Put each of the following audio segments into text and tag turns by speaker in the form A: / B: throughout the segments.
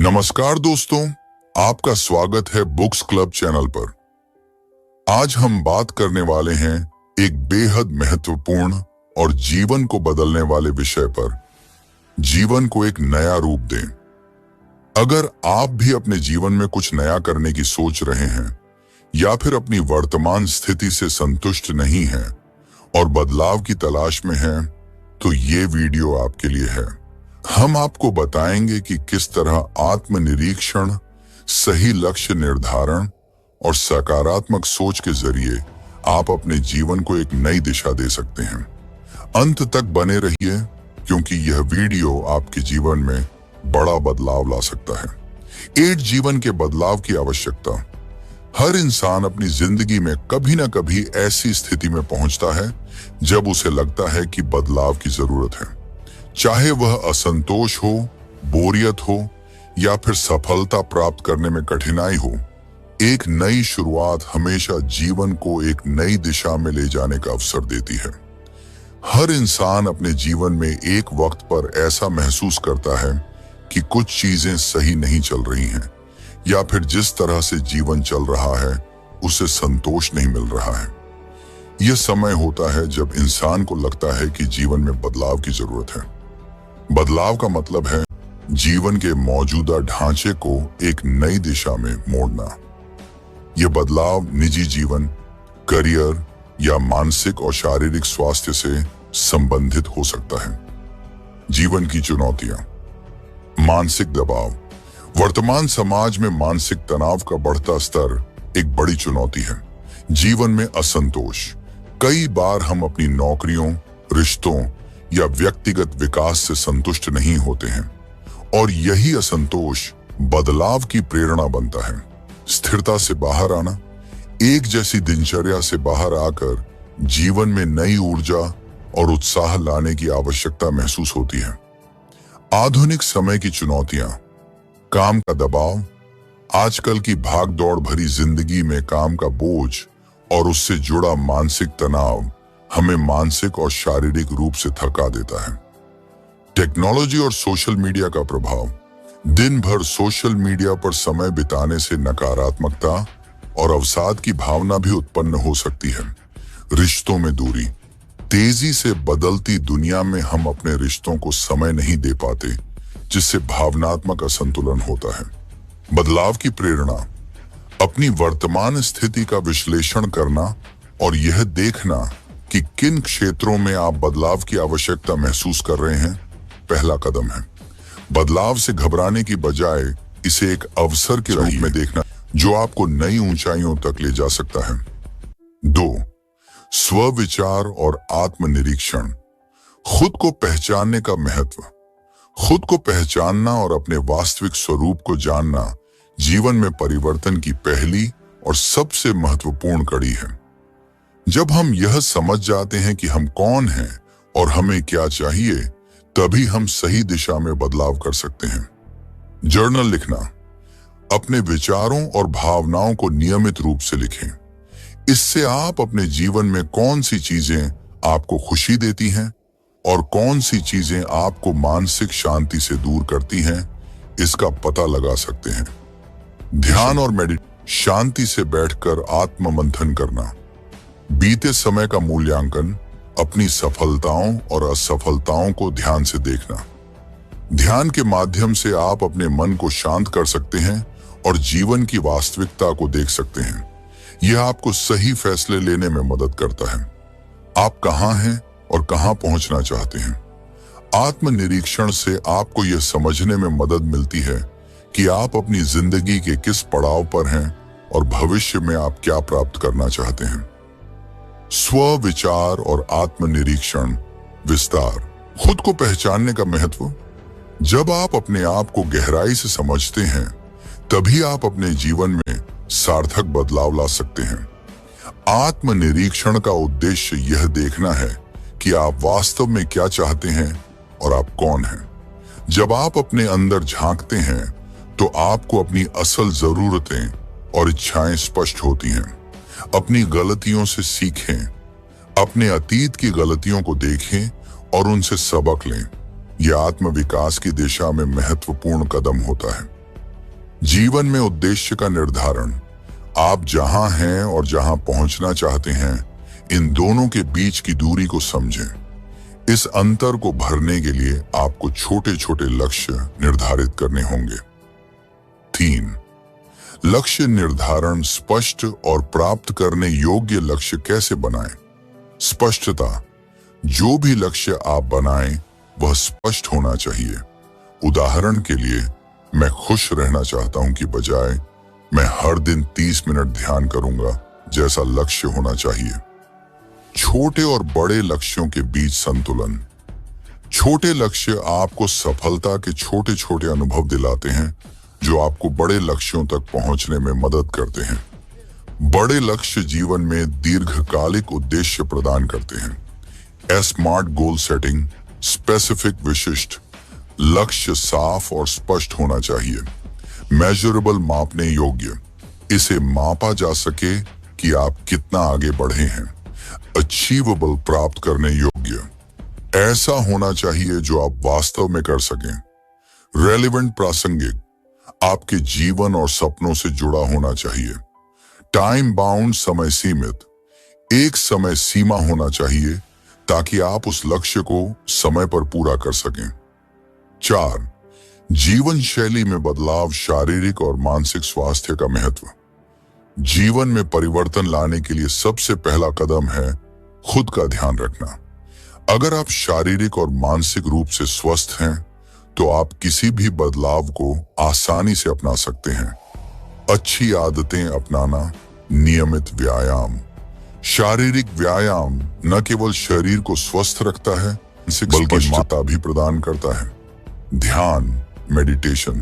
A: नमस्कार दोस्तों, आपका स्वागत है बुक्स क्लब चैनल पर। आज हम बात करने वाले हैं एक बेहद महत्वपूर्ण और जीवन को बदलने वाले विषय पर। जीवन को एक नया रूप दें। अगर आप भी अपने जीवन में कुछ नया करने की सोच रहे हैं या फिर अपनी वर्तमान स्थिति से संतुष्ट नहीं हैं और बदलाव की तलाश में हैं, तो ये वीडियो आपके लिए है। हम आपको बताएंगे कि किस तरह आत्मनिरीक्षण, सही लक्ष्य निर्धारण और सकारात्मक सोच के जरिए आप अपने जीवन को एक नई दिशा दे सकते हैं। अंत तक बने रहिए, क्योंकि यह वीडियो आपके जीवन में बड़ा बदलाव ला सकता है। 8 जीवन के बदलाव की आवश्यकता। हर इंसान अपनी जिंदगी में कभी न कभी ऐसी स्थिति में पहुंचता है जब उसे लगता है कि बदलाव की जरूरत है। चाहे वह असंतोष हो, बोरियत हो या फिर सफलता प्राप्त करने में कठिनाई हो, एक नई शुरुआत हमेशा जीवन को एक नई दिशा में ले जाने का अवसर देती है। हर इंसान अपने जीवन में एक वक्त पर ऐसा महसूस करता है कि कुछ चीजें सही नहीं चल रही हैं या फिर जिस तरह से जीवन चल रहा है उसे संतोष नहीं मिल रहा है। यह समय होता है जब इंसान को लगता है कि जीवन में बदलाव की जरूरत है। बदलाव का मतलब है जीवन के मौजूदा ढांचे को एक नई दिशा में मोड़ना। यह बदलाव निजी जीवन, करियर या मानसिक और शारीरिक स्वास्थ्य से संबंधित हो सकता है। जीवन की चुनौतियां। मानसिक दबाव। वर्तमान समाज में मानसिक तनाव का बढ़ता स्तर एक बड़ी चुनौती है। जीवन में असंतोष। कई बार हम अपनी नौकरियों, रिश्तों या व्यक्तिगत विकास से संतुष्ट नहीं होते हैं और यही असंतोष बदलाव की प्रेरणा बनता है। स्थिरता से बाहर आना। एक जैसी दिनचर्या से बाहर आकर जीवन में नई ऊर्जा और उत्साह लाने की आवश्यकता महसूस होती है। आधुनिक समय की चुनौतियां। काम का दबाव। आजकल की भागदौड़ भरी जिंदगी में काम का बोझ और उससे जुड़ा मानसिक तनाव हमें मानसिक और शारीरिक रूप से थका देता है। टेक्नोलॉजी और सोशल मीडिया का प्रभाव। दिन भर सोशल मीडिया पर समय बिताने से नकारात्मकता और अवसाद की भावना भी उत्पन्न हो सकती है। रिश्तों में दूरी। तेजी से बदलती दुनिया में हम अपने रिश्तों को समय नहीं दे पाते, जिससे भावनात्मक असंतुलन होता है। बदलाव की प्रेरणा। अपनी वर्तमान स्थिति का विश्लेषण करना और यह देखना कि किन क्षेत्रों में आप बदलाव की आवश्यकता महसूस कर रहे हैं, पहला कदम है। बदलाव से घबराने की बजाय इसे एक अवसर के रूप में देखना जो आपको नई ऊंचाइयों तक ले जा सकता है। 2. स्व-विचार और आत्मनिरीक्षण। खुद को पहचानने का महत्व। खुद को पहचानना और अपने वास्तविक स्वरूप को जानना जीवन में परिवर्तन की पहली और सबसे महत्वपूर्ण कड़ी है। जब हम यह समझ जाते हैं कि हम कौन हैं और हमें क्या चाहिए, तभी हम सही दिशा में बदलाव कर सकते हैं। जर्नल लिखना। अपने विचारों और भावनाओं को नियमित रूप से लिखें। इससे आप अपने जीवन में कौन सी चीजें आपको खुशी देती हैं और कौन सी चीजें आपको मानसिक शांति से दूर करती हैं, इसका पता लगा सकते हैं। ध्यान और शांति से बैठकर आत्म मंथन करना। बीते समय का मूल्यांकन। अपनी सफलताओं और असफलताओं को ध्यान से देखना। ध्यान के माध्यम से आप अपने मन को शांत कर सकते हैं और जीवन की वास्तविकता को देख सकते हैं। यह आपको सही फैसले लेने में मदद करता है। आप कहां हैं और कहां पहुंचना चाहते हैं। आत्मनिरीक्षण से आपको यह समझने में मदद मिलती है कि आप अपनी जिंदगी के किस पड़ाव पर हैं और भविष्य में आप क्या प्राप्त करना चाहते हैं। स्व-विचार और आत्मनिरीक्षण विस्तार। खुद को पहचानने का महत्व। जब आप अपने आप को गहराई से समझते हैं, तभी आप अपने जीवन में सार्थक बदलाव ला सकते हैं। आत्मनिरीक्षण का उद्देश्य यह देखना है कि आप वास्तव में क्या चाहते हैं और आप कौन हैं। जब आप अपने अंदर झांकते हैं, तो आपको अपनी असल जरूरतें और इच्छाएं स्पष्ट होती हैं। अपनी गलतियों से सीखें। अपने अतीत की गलतियों को देखें और उनसे सबक लें। यह आत्म विकास की दिशा में महत्वपूर्ण कदम होता है। जीवन में उद्देश्य का निर्धारण। आप जहां हैं और जहां पहुंचना चाहते हैं, इन दोनों के बीच की दूरी को समझें। इस अंतर को भरने के लिए आपको छोटे छोटे लक्ष्य निर्धारित करने होंगे। 3. लक्ष्य निर्धारण। स्पष्ट और प्राप्त करने योग्य लक्ष्य कैसे बनाएं? स्पष्टता। जो भी लक्ष्य आप बनाएं वह स्पष्ट होना चाहिए। उदाहरण के लिए, मैं खुश रहना चाहता हूं की बजाय मैं हर दिन 30 मिनट ध्यान करूंगा जैसा लक्ष्य होना चाहिए। छोटे और बड़े लक्ष्यों के बीच संतुलन। छोटे लक्ष्य आपको सफलता के छोटे छोटे अनुभव दिलाते हैं जो आपको बड़े लक्ष्यों तक पहुंचने में मदद करते हैं। बड़े लक्ष्य जीवन में दीर्घकालिक उद्देश्य प्रदान करते हैं। Smart goal setting. स्पेसिफिक। विशिष्ट लक्ष्य साफ और स्पष्ट होना चाहिए। मेजरेबल। मापने योग्य। इसे मापा जा सके कि आप कितना आगे बढ़े हैं। अचीवेबल। प्राप्त करने योग्य। ऐसा होना चाहिए जो आप वास्तव में कर सकें। रेलेवेंट। प्रासंगिक। आपके जीवन और सपनों से जुड़ा होना चाहिए। Time bound. समय सीमित। एक समय सीमा होना चाहिए ताकि आप उस लक्ष्य को समय पर पूरा कर सकें। 4. जीवन शैली में बदलाव। शारीरिक और मानसिक स्वास्थ्य का महत्व। जीवन में परिवर्तन लाने के लिए सबसे पहला कदम है खुद का ध्यान रखना। अगर आप शारीरिक और मानसिक रूप से स्वस्थ हैं तो आप किसी भी बदलाव को आसानी से अपना सकते हैं। अच्छी आदतें अपनाना। नियमित व्यायाम। शारीरिक व्यायाम न केवल शरीर को स्वस्थ रखता है बल्कि माता भी प्रदान करता है। ध्यान। मेडिटेशन।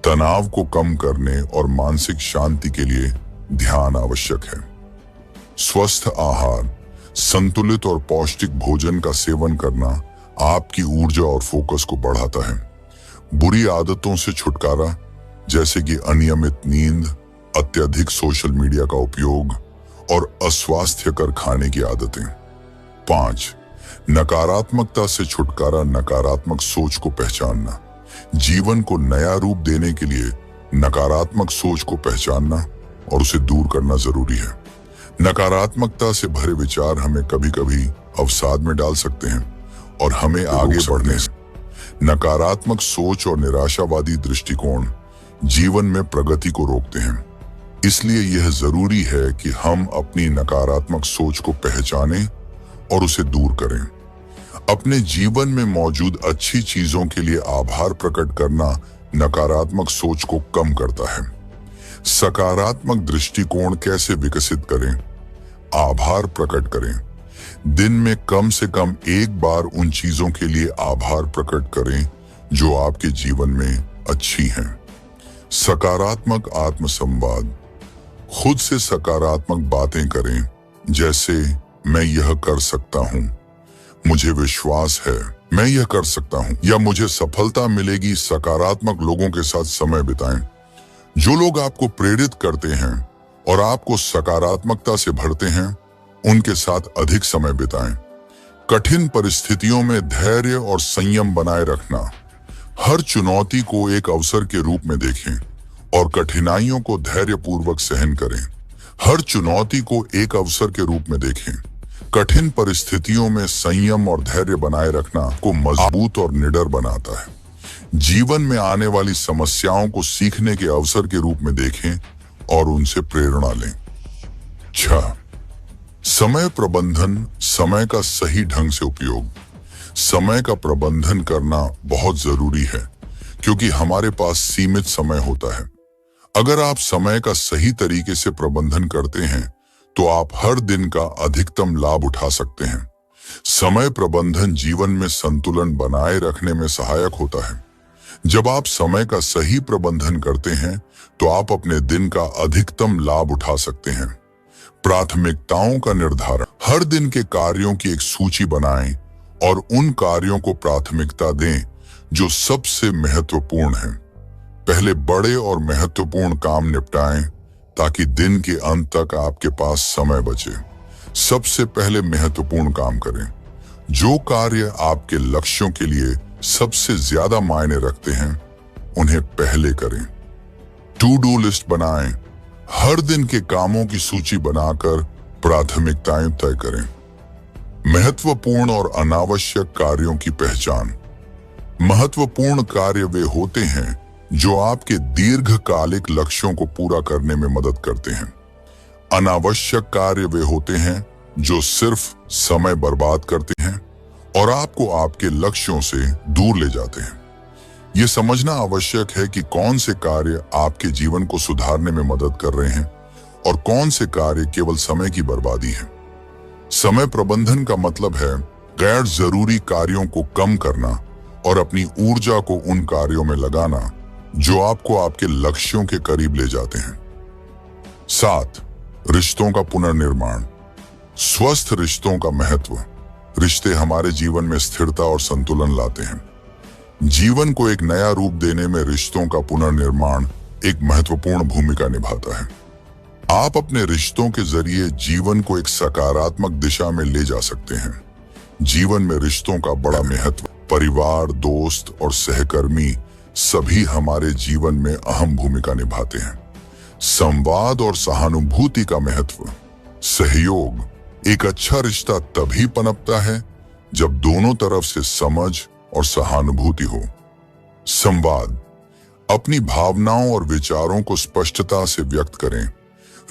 A: तनाव को कम करने और मानसिक शांति के लिए ध्यान आवश्यक है। स्वस्थ आहार। संतुलित और पौष्टिक भोजन का सेवन करना आपकी ऊर्जा और फोकस को बढ़ाता है। बुरी आदतों से छुटकारा, जैसे कि अनियमित नींद, अत्यधिक सोशल मीडिया का उपयोग और अस्वास्थ्यकर खाने की आदतें। 5. नकारात्मकता से छुटकारा। नकारात्मक सोच को पहचानना। जीवन को नया रूप देने के लिए नकारात्मक सोच को पहचानना और उसे दूर करना जरूरी है। नकारात्मकता से भरे विचार हमें कभी कभी अवसाद में डाल सकते हैं और हमें आगे बढ़ने से। नकारात्मक सोच और निराशावादी दृष्टिकोण जीवन में प्रगति को रोकते हैं। इसलिए यह जरूरी है कि हम अपनी नकारात्मक सोच को पहचानें और उसे दूर करें। अपने जीवन में मौजूद अच्छी चीजों के लिए आभार प्रकट करना नकारात्मक सोच को कम करता है। सकारात्मक दृष्टिकोण कैसे विकसित करें? आभार प्रकट करें। दिन में कम से कम एक बार उन चीजों के लिए आभार प्रकट करें जो आपके जीवन में अच्छी हैं। सकारात्मक आत्मसंवाद। खुद से सकारात्मक बातें करें, जैसे मैं यह कर सकता हूं, मुझे विश्वास है मैं यह कर सकता हूं, या मुझे सफलता मिलेगी। सकारात्मक लोगों के साथ समय बिताएं। जो लोग आपको प्रेरित करते हैं और आपको सकारात्मकता से भरते हैं, उनके साथ अधिक समय बिताएं। कठिन परिस्थितियों में धैर्य और संयम बनाए रखना। हर चुनौती को एक अवसर के रूप में देखें और कठिनाइयों को धैर्यपूर्वक सहन करें। हर चुनौती को एक अवसर के रूप में देखें। कठिन परिस्थितियों में संयम और धैर्य बनाए रखना को मजबूत और निडर बनाता है। जीवन में आने वाली समस्याओं को सीखने के अवसर के रूप में देखें और उनसे प्रेरणा लें। 6. समय प्रबंधन। समय का सही ढंग से उपयोग। समय का प्रबंधन करना बहुत जरूरी है क्योंकि हमारे पास सीमित समय होता है। अगर आप समय का सही तरीके से प्रबंधन करते हैं तो आप हर दिन का अधिकतम लाभ उठा सकते हैं। समय प्रबंधन जीवन में संतुलन बनाए रखने में सहायक होता है। जब आप समय का सही प्रबंधन करते हैं तो आप अपने दिन का अधिकतम लाभ उठा सकते हैं। प्राथमिकताओं का निर्धारण। हर दिन के कार्यों की एक सूची बनाएं और उन कार्यों को प्राथमिकता दें जो सबसे महत्वपूर्ण हैं। पहले बड़े और महत्वपूर्ण काम निपटाएं ताकि दिन के अंत तक आपके पास समय बचे। सबसे पहले महत्वपूर्ण काम करें। जो कार्य आपके लक्ष्यों के लिए सबसे ज्यादा मायने रखते हैं, उन्हें पहले करें। टू डू लिस्ट बनाएं। हर दिन के कामों की सूची बनाकर प्राथमिकताएं तय करें। महत्वपूर्ण और अनावश्यक कार्यों की पहचान। महत्वपूर्ण कार्य वे होते हैं जो आपके दीर्घकालिक लक्ष्यों को पूरा करने में मदद करते हैं। अनावश्यक कार्य वे होते हैं जो सिर्फ समय बर्बाद करते हैं और आपको आपके लक्ष्यों से दूर ले जाते हैं। यह समझना आवश्यक है कि कौन से कार्य आपके जीवन को सुधारने में मदद कर रहे हैं और कौन से कार्य केवल समय की बर्बादी है। समय प्रबंधन का मतलब है गैर जरूरी कार्यों को कम करना और अपनी ऊर्जा को उन कार्यों में लगाना जो आपको आपके लक्ष्यों के करीब ले जाते हैं। 7. रिश्तों का पुनर्निर्माण। स्वस्थ रिश्तों का महत्व। रिश्ते हमारे जीवन में स्थिरता और संतुलन लाते हैं। जीवन को एक नया रूप देने में रिश्तों का पुनर्निर्माण एक महत्वपूर्ण भूमिका निभाता है। आप अपने रिश्तों के जरिए जीवन को एक सकारात्मक दिशा में ले जा सकते हैं। जीवन में रिश्तों का बड़ा महत्व। परिवार, दोस्त और सहकर्मी सभी हमारे जीवन में अहम भूमिका निभाते हैं। संवाद और सहानुभूति का महत्व। सहयोग। एक अच्छा रिश्ता तभी पनपता है जब दोनों तरफ से समझ और सहानुभूति हो। संवाद। अपनी भावनाओं और विचारों को स्पष्टता से व्यक्त करें।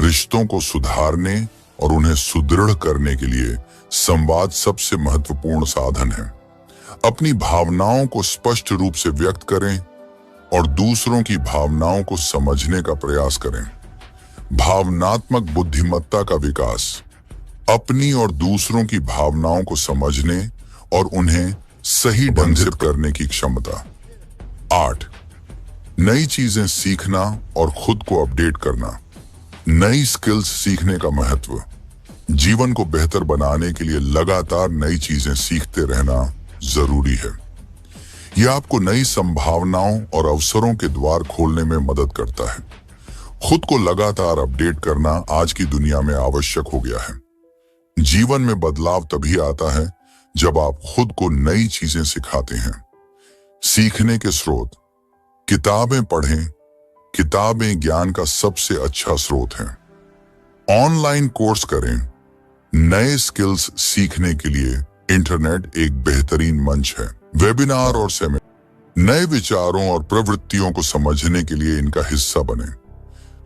A: रिश्तों को सुधारने और उन्हें सुदृढ़ करने के लिए संवाद सबसे महत्वपूर्ण साधन है। अपनी भावनाओं को स्पष्ट रूप से व्यक्त करें और दूसरों की भावनाओं को समझने का प्रयास करें। भावनात्मक बुद्धिमत्ता का विकास। अपनी और दूसरों की भावनाओं को समझने और उन्हें सही ढंग से करने की क्षमता। 8. नई चीजें सीखना और खुद को अपडेट करना। नई स्किल्स सीखने का महत्व। जीवन को बेहतर बनाने के लिए लगातार नई चीजें सीखते रहना जरूरी है। यह आपको नई संभावनाओं और अवसरों के द्वार खोलने में मदद करता है। खुद को लगातार अपडेट करना आज की दुनिया में आवश्यक हो गया है। जीवन में बदलाव तभी आता है जब आप खुद को नई चीजें सिखाते हैं। सीखने के स्रोत। किताबें पढ़ें। किताबें ज्ञान का सबसे अच्छा स्रोत हैं। ऑनलाइन कोर्स करें। नए स्किल्स सीखने के लिए इंटरनेट एक बेहतरीन मंच है। वेबिनार और सेमिनार। नए विचारों और प्रवृत्तियों को समझने के लिए इनका हिस्सा बने।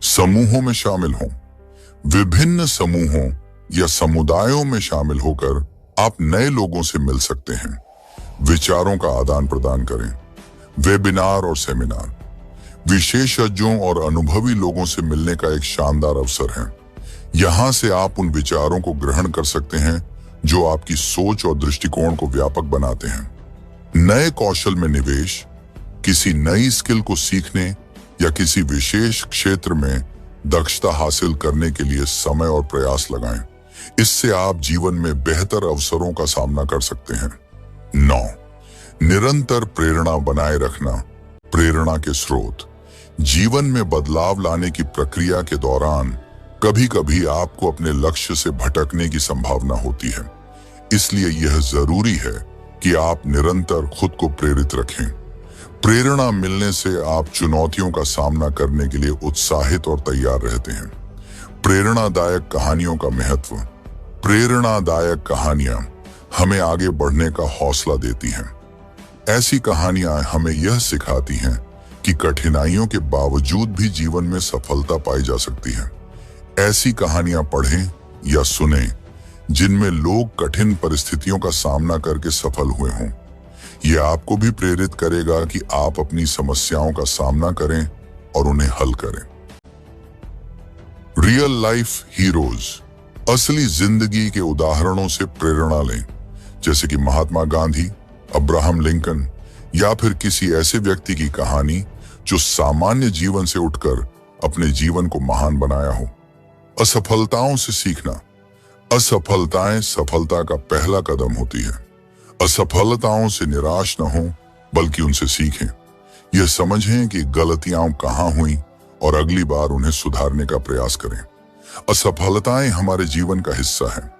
A: समूहों में शामिल हों। विभिन्न समूहों या समुदायों में शामिल होकर आप नए लोगों से मिल सकते हैं। विचारों का आदान प्रदान करें। वेबिनार और सेमिनार विशेषज्ञों और अनुभवी लोगों से मिलने का एक शानदार अवसर है। यहां से आप उन विचारों को ग्रहण कर सकते हैं जो आपकी सोच और दृष्टिकोण को व्यापक बनाते हैं। नए कौशल में निवेश। किसी नई स्किल को सीखने या किसी विशेष क्षेत्र में दक्षता हासिल करने के लिए समय और प्रयास लगाएं। इससे आप जीवन में बेहतर अवसरों का सामना कर सकते हैं। 9. निरंतर प्रेरणा बनाए रखना। प्रेरणा के स्रोत। जीवन में बदलाव लाने की प्रक्रिया के दौरान कभी-कभी आपको अपने लक्ष्य से भटकने की संभावना होती है। इसलिए यह जरूरी है कि आप निरंतर खुद को प्रेरित रखें। प्रेरणा मिलने से आप चुनौतियों का सामना करने के लिए उत्साहित और तैयार रहते हैं। प्रेरणादायक कहानियों का महत्व। प्रेरणादायक कहानियां हमें आगे बढ़ने का हौसला देती हैं। ऐसी कहानियां हमें यह सिखाती हैं कि कठिनाइयों के बावजूद भी जीवन में सफलता पाई जा सकती है। ऐसी कहानियां पढ़ें या सुनें जिनमें लोग कठिन परिस्थितियों का सामना करके सफल हुए हों। यह आपको भी प्रेरित करेगा कि आप अपनी समस्याओं का सामना करें और उन्हें हल करें। Real life heroes. असली जिंदगी के उदाहरणों से प्रेरणा लें, जैसे कि महात्मा गांधी, अब्राहम लिंकन या फिर किसी ऐसे व्यक्ति की कहानी जो सामान्य जीवन से उठकर अपने जीवन को महान बनाया हो। असफलताओं से सीखना। असफलताएं सफलता का पहला कदम होती है। असफलताओं से निराश न हो बल्कि उनसे सीखें। यह समझें कि गलतियां कहां हुई और अगली बार उन्हें सुधारने का प्रयास करें। असफलताएं हमारे जीवन का हिस्सा है।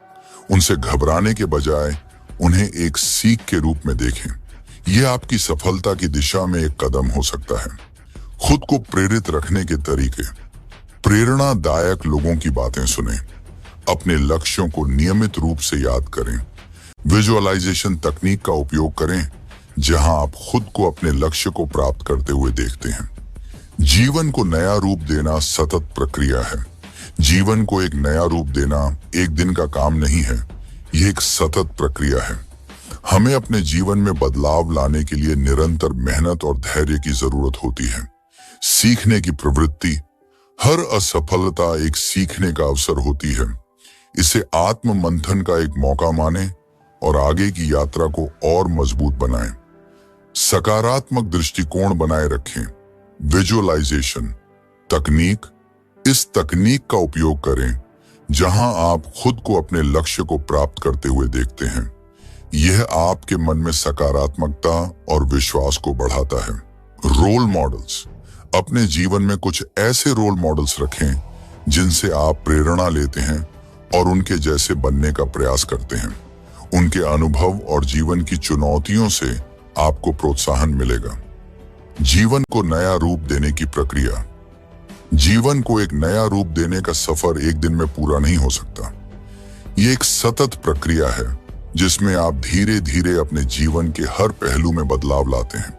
A: उनसे घबराने के बजाय उन्हें एक सीख के रूप में देखें। यह आपकी सफलता की दिशा में एक कदम हो सकता है। खुद को प्रेरित रखने के तरीके। प्रेरणादायक लोगों की बातें सुनें। अपने लक्ष्यों को नियमित रूप से याद करें। विजुअलाइजेशन तकनीक का उपयोग करें, जहां आप खुद को अपने लक्ष्य को प्राप्त करते हुए देखते हैं। जीवन को नया रूप देना सतत प्रक्रिया है। जीवन को एक नया रूप देना एक दिन का काम नहीं है, यह एक सतत प्रक्रिया है। हमें अपने जीवन में बदलाव लाने के लिए निरंतर मेहनत और धैर्य की जरूरत होती है। सीखने की प्रवृत्ति। हर असफलता एक सीखने का अवसर होती है। इसे आत्म मंथन का एक मौका माने और आगे की यात्रा को और मजबूत बनाएं। सकारात्मक दृष्टिकोण बनाए रखें। विजुअलाइजेशन तकनीक। इस तकनीक का उपयोग करें जहां आप खुद को अपने लक्ष्य को प्राप्त करते हुए देखते हैं। यह आपके मन में सकारात्मकता और विश्वास को बढ़ाता है। Role models. अपने जीवन में कुछ ऐसे रोल मॉडल्स रखें जिनसे आप प्रेरणा लेते हैं और उनके जैसे बनने का प्रयास करते हैं। उनके अनुभव और जीवन की चुनौतियों से आपको प्रोत्साहन मिलेगा। जीवन को नया रूप देने की प्रक्रिया। जीवन को एक नया रूप देने का सफर एक दिन में पूरा नहीं हो सकता। ये एक सतत प्रक्रिया है जिसमें आप धीरे धीरे अपने जीवन के हर पहलू में बदलाव लाते हैं।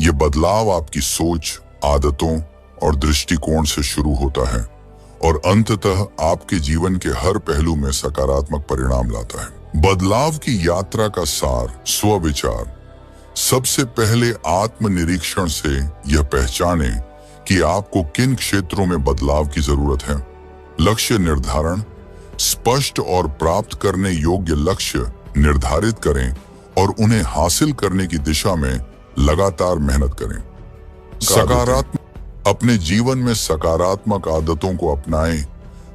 A: ये बदलाव आपकी सोच, आदतों और दृष्टिकोण से शुरू होता है और अंततः आपके जीवन के हर पहलू में सकारात्मक परिणाम लाता है। बदलाव की यात्रा का सार। स्वविचार। सबसे पहले आत्मनिरीक्षण से यह पहचाने कि आपको किन क्षेत्रों में बदलाव की जरूरत है। लक्ष्य निर्धारण। स्पष्ट और प्राप्त करने योग्य लक्ष्य निर्धारित करें और उन्हें हासिल करने की दिशा में लगातार मेहनत करें। सकारात्मक। अपने जीवन में सकारात्मक आदतों को अपनाएं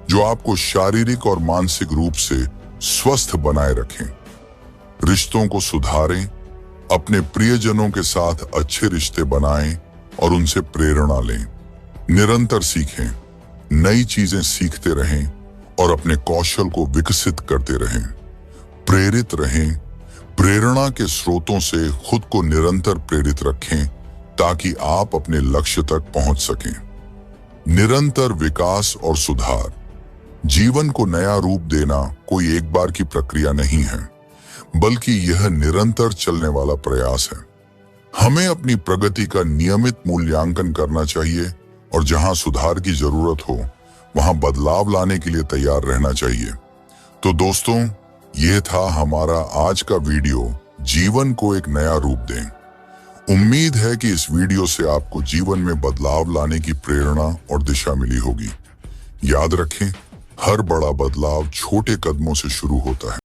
A: जो आपको शारीरिक और मानसिक रूप से स्वस्थ बनाए रखें। रिश्तों को सुधारें। अपने प्रियजनों के साथ अच्छे रिश्ते बनाएं और उनसे प्रेरणा लें। निरंतर सीखें। नई चीजें सीखते रहें और अपने कौशल को विकसित करते रहें। प्रेरित रहें। प्रेरणा के स्रोतों से खुद को निरंतर प्रेरित रखें ताकि आप अपने लक्ष्य तक पहुंच सकें। निरंतर विकास और सुधार। जीवन को नया रूप देना कोई एक बार की प्रक्रिया नहीं है, बल्कि यह निरंतर चलने वाला प्रयास है। हमें अपनी प्रगति का नियमित मूल्यांकन करना चाहिए और जहां सुधार की जरूरत हो वहां बदलाव लाने के लिए तैयार रहना चाहिए। तो दोस्तों, यह था हमारा आज का वीडियो, जीवन को एक नया रूप दें। उम्मीद है कि इस वीडियो से आपको जीवन में बदलाव लाने की प्रेरणा और दिशा मिली होगी। याद रखें, हर बड़ा बदलाव छोटे कदमों से शुरू होता है।